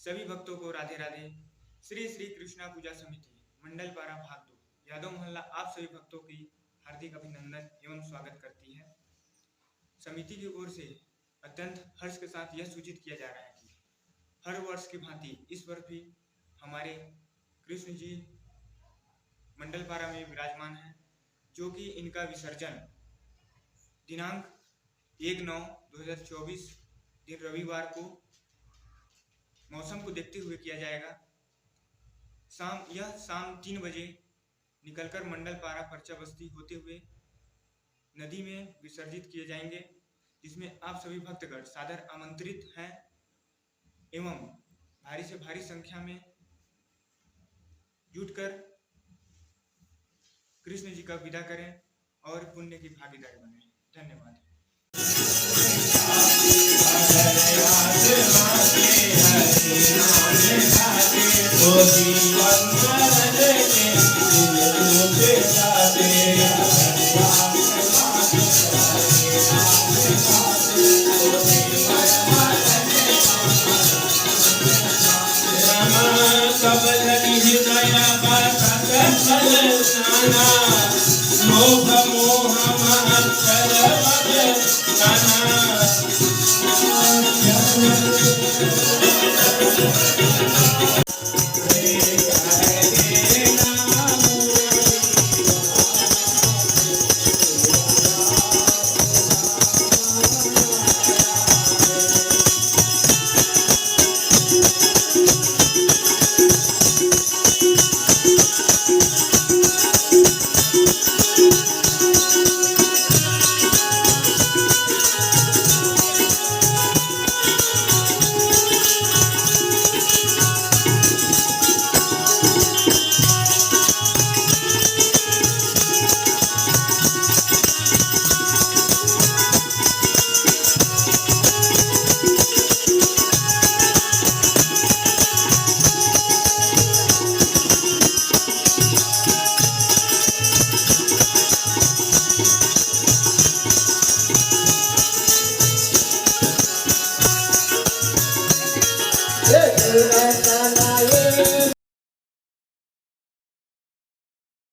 सभी भक्तों को राधे राधे। श्री श्री कृष्णा पूजा समिति मंडल पारा भाग 2 यादव मोहल्ला आप सभी भक्तों की हार्दिक अभिनंदन एवं स्वागत करती है। समिति की ओर से अत्यंत हर्ष के साथ यह सूचित किया जा रहा है कि हर वर्ष की भांति इस वर्ष भी हमारे कृष्ण जी मंडल पारा में विराजमान है, जो कि इनका विसर्जन दिनांक 1/9/2024 दिन रविवार को मौसम को देखते हुए किया जाएगा। शाम 3 बजे निकलकर मंडल पारा पर्चा बस्ती होते हुए नदी में विसर्जित किए जाएंगे, जिसमें आप सभी भक्तगण सादर आमंत्रित हैं एवं भारी से भारी संख्या में जुटकर कृष्ण जी का विदा करें और पुण्य की भागीदार बने। धन्यवाद। सबल हृदय का सकल नाना